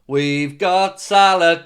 We've got Salah.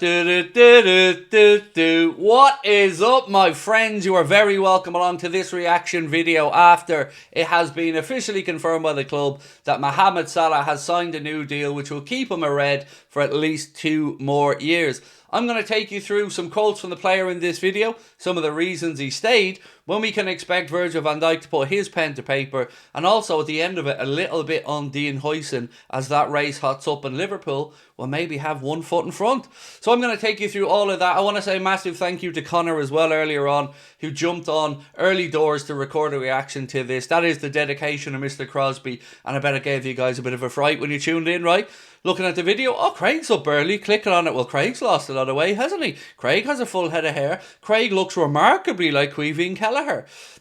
What is up, my friends? You are very welcome along to this reaction video after it has been officially confirmed by the club that Mohamed Salah has signed a new deal which will keep him a Red for at least 2 more years. I'm going to take you through some quotes from the player in this video, some of the reasons he stayed, when we can expect Virgil van Dijk to put his pen to paper, and also at the end of it a little bit on Huijsen as that race hots up and Liverpool will maybe have 1 foot in front. So I'm going to take you through all of that. I want to say a massive thank you to Connor as well earlier on, who jumped on early doors to record a reaction to this. That is the dedication of Mr. Crosby, and I bet it gave you guys a bit of a fright when you tuned in, right? Looking at the video, oh, Craig's up early, clicking on it. Well, Craig's lost a lot of weight, hasn't he? Craig has a full head of hair. Craig looks remarkably like Huijsen.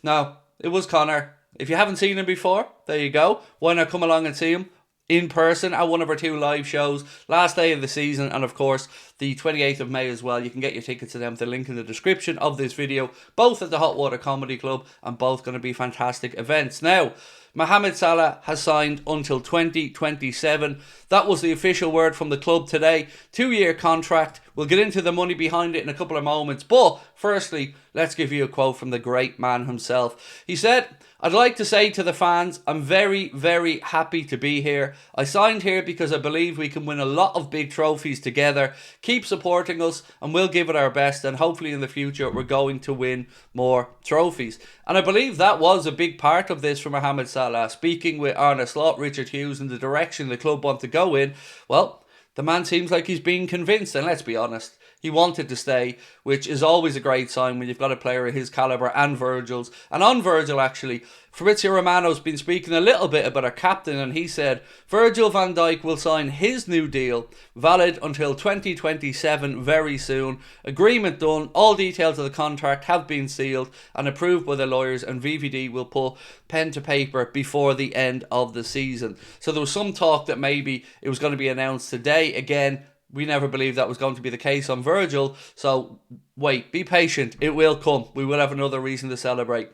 Now, it was Connor. If you haven't seen him before, there you go. Why not come along and see him in person at one of our 2 live shows, last day of the season, and of course the 28th of May as well. You can get your tickets to them, the link in the description of this video, both at the Hot Water Comedy Club, and both going to be fantastic events. Now, Mohamed Salah has signed until 2027. That was the official word from the club today. 2-year contract. We'll get into the money behind it in a couple of moments. But firstly, let's give you a quote from the great man himself. He said, "I'd like to say to the fans, I'm very, very happy to be here. I signed here because I believe we can win a lot of big trophies together. Keep supporting us and we'll give it our best, and hopefully in the future we're going to win more trophies." And I believe that was a big part of this for Mohamed Salah. Speaking with Arne Slot, Richard Hughes, and the direction the club want to go in, well, the man seems like he's being convinced, and let's be honest, he wanted to stay, which is always a great sign when you've got a player of his calibre and Virgil's. And on Virgil, actually, Fabrizio Romano's been speaking a little bit about our captain, and he said Virgil van Dijk will sign his new deal, valid until 2027 very soon. Agreement done, all details of the contract have been sealed and approved by the lawyers, and VVD will put pen to paper before the end of the season. So there was some talk that maybe it was going to be announced today. Again, we never believed that was going to be the case on Virgil, so wait, be patient, it will come. We will have another reason to celebrate.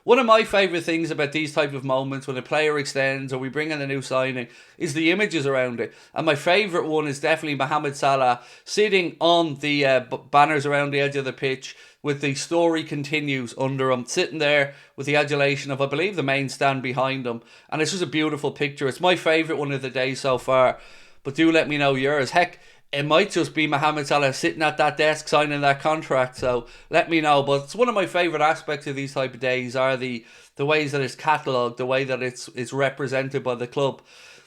One of my favourite things about these type of moments when a player extends or we bring in a new signing is the images around it. And my favourite one is definitely Mohamed Salah sitting on the banners around the edge of the pitch with the story continues under him, sitting there with the adulation of, I believe, the main stand behind him. And it's just a beautiful picture. It's my favourite one of the day so far. But do let me know yours. Heck, it might just be Mohamed Salah sitting at that desk signing that contract, so let me know. But it's one of my favourite aspects of these type of days are the ways that it's catalogued, the way that it's represented by the club.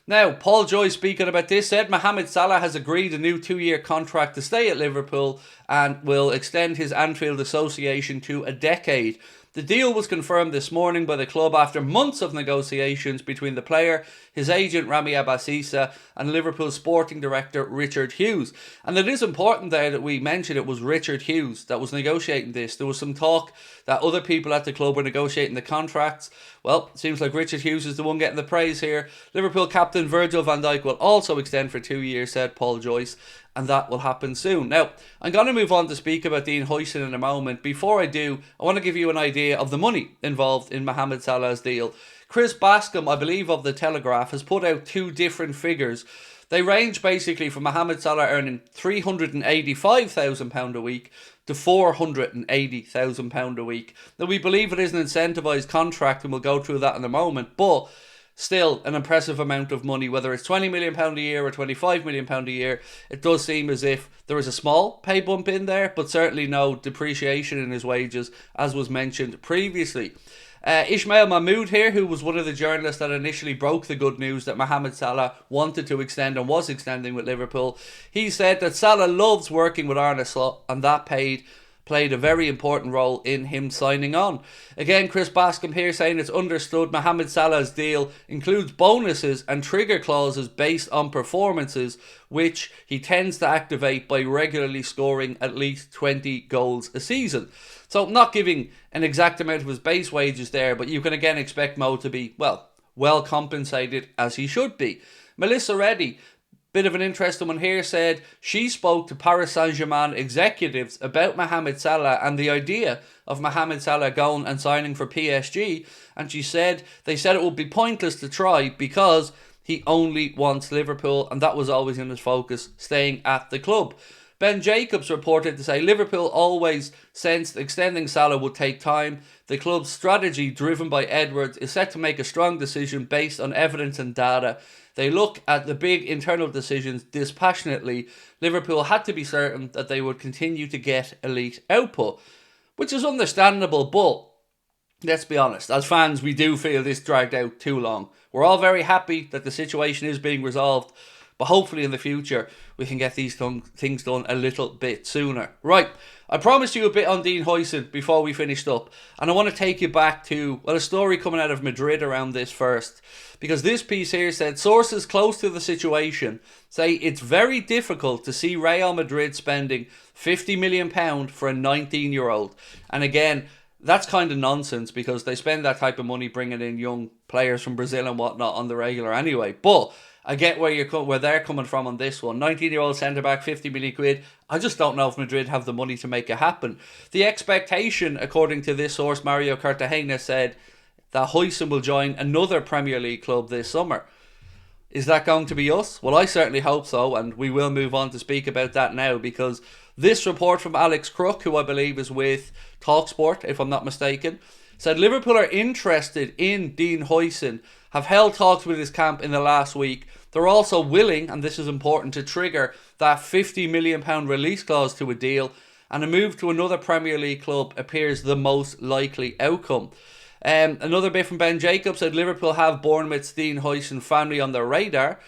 Now, Paul Joyce, speaking about this, said Mohamed Salah has agreed a new 2-year contract to stay at Liverpool and will extend his Anfield association to a decade. The deal was confirmed this morning by the club after months of negotiations between the player, his agent Rami Abbasissa, and Liverpool sporting director Richard Hughes. And it is important there that we mention it was Richard Hughes that was negotiating this. There was some talk that other people at the club were negotiating the contracts. Well, it seems like Richard Hughes is the one getting the praise here. Liverpool captain Virgil van Dijk will also extend for 2 years, said Paul Joyce, and that will happen soon. Now, I'm going to move on to speak about Dean Huijsen in a moment. Before I do, I want to give you an idea of the money involved in Mohamed Salah's deal. Chris Bascom, I believe, of The Telegraph, has put out 2 different figures. They range basically from Mohamed Salah earning £385,000 a week to £480,000 a week. Now, we believe it is an incentivised contract, and we'll go through that in a moment, but still an impressive amount of money. Whether it's £20 million a year or £25 million a year, it does seem as if there is a small pay bump in there, but certainly no depreciation in his wages, as was mentioned previously. Ismail Mahmoud here, who was one of the journalists that initially broke the good news that Mohamed Salah wanted to extend and was extending with Liverpool, he said that Salah loves working with Arne Slot, and that played a very important role in him signing on. Again, Chris Bascom here saying it's understood Mohamed Salah's deal includes bonuses and trigger clauses based on performances, which he tends to activate by regularly scoring at least 20 goals a season. So not giving an exact amount of his base wages there, but you can again expect Mo to be, well compensated as he should be. Melissa Reddy, bit of an interesting one here, said she spoke to Paris Saint-Germain executives about Mohamed Salah and the idea of Mohamed Salah going and signing for PSG, and she said they said it would be pointless to try because He only wants Liverpool, and that was always in his focus, staying at the club. Ben Jacobs reported to say Liverpool always sensed extending Salah would take time. The club's strategy, driven by Edwards, is set to make a strong decision based on evidence and data. They look at the big internal decisions dispassionately. Liverpool had to be certain that they would continue to get elite output, which is understandable, but let's be honest, as fans, we do feel this dragged out too long. We're all very happy that the situation is being resolved, but hopefully in the future we can get these things done a little bit sooner. Right, I promised you a bit on Dean Huijsen before we finished up, and I want to take you back to, well, a story coming out of Madrid around this first, because this piece here said sources close to the situation say it's very difficult to see Real Madrid spending £50 million for a 19-year-old. And again, that's kind of nonsense because they spend that type of money bringing in young players from Brazil and whatnot on the regular anyway. But I get where they're coming from on this one. 19-year-old centre-back, 50 million quid. I just don't know if Madrid have the money to make it happen. The expectation, according to this source, Mario Cartagena, said that Huijsen will join another Premier League club this summer. Is that going to be us? Well, I certainly hope so, and we will move on to speak about that now, because this report from Alex Crook, who I believe is with TalkSport, if I'm not mistaken, said Liverpool are interested in Dean Huijsen, have held talks with his camp in the last week. They're also willing, and this is important, to trigger that £50 million release clause to a deal, and a move to another Premier League club appears the most likely outcome. Another bit from Ben Jacobs said Liverpool have Bournemouth's Dean Huijsen family on their radar.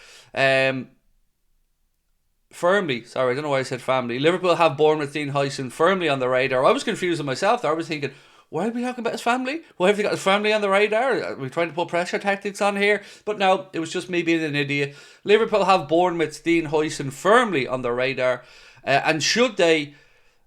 Firmly, sorry, I don't know why I said family. Liverpool have Bournemouth's Dean Huijsen firmly on the radar. I was confusing myself there. I was thinking, why are we talking about his family? Why have they got his family on the radar? Are we trying to put pressure tactics on here? But no, it was just me being an idiot. Liverpool have Bournemouth's Dean Huijsen firmly on their radar. And should they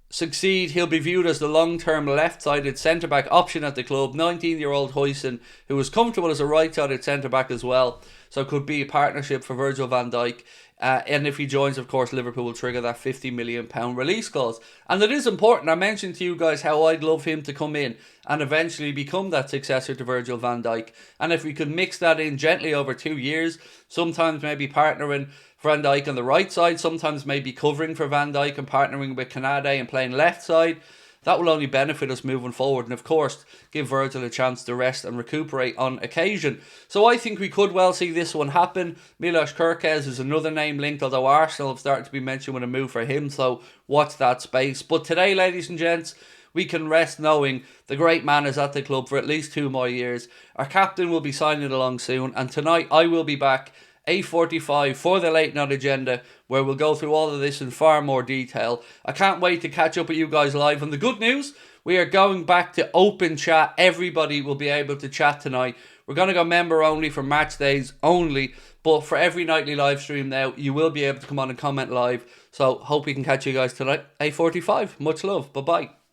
succeed, he'll be viewed as the long-term left-sided centre-back option at the club. 19-year-old Huijsen, who was comfortable as a right-sided centre-back as well, so could be a partnership for Virgil van Dijk. And if he joins, of course, Liverpool will trigger that £50 million release clause. And it is important. I mentioned to you guys how I'd love him to come in and eventually become that successor to Virgil van Dijk. And if we could mix that in gently over 2 years, sometimes maybe partnering Van Dijk on the right side, sometimes maybe covering for Van Dijk and partnering with Canade and playing left side, that will only benefit us moving forward, and of course give Virgil a chance to rest and recuperate on occasion. So I think we could well see this one happen. Milos Kerkez is another name linked, although Arsenal have started to be mentioned with a move for him, so watch that space. But today, ladies and gents, we can rest knowing the great man is at the club for at least 2 more years. Our captain will be signing along soon, and tonight I will be back 8:45 for the late night agenda, where we'll go through all of this in far more detail. I can't wait to catch up with you guys live. And the good news, we are going back to open chat. Everybody will be able to chat tonight. We're going to go member only for match days only, but for every nightly live stream now, you will be able to come on and comment live. So hope we can catch you guys tonight, 8:45. Much love. Bye-bye.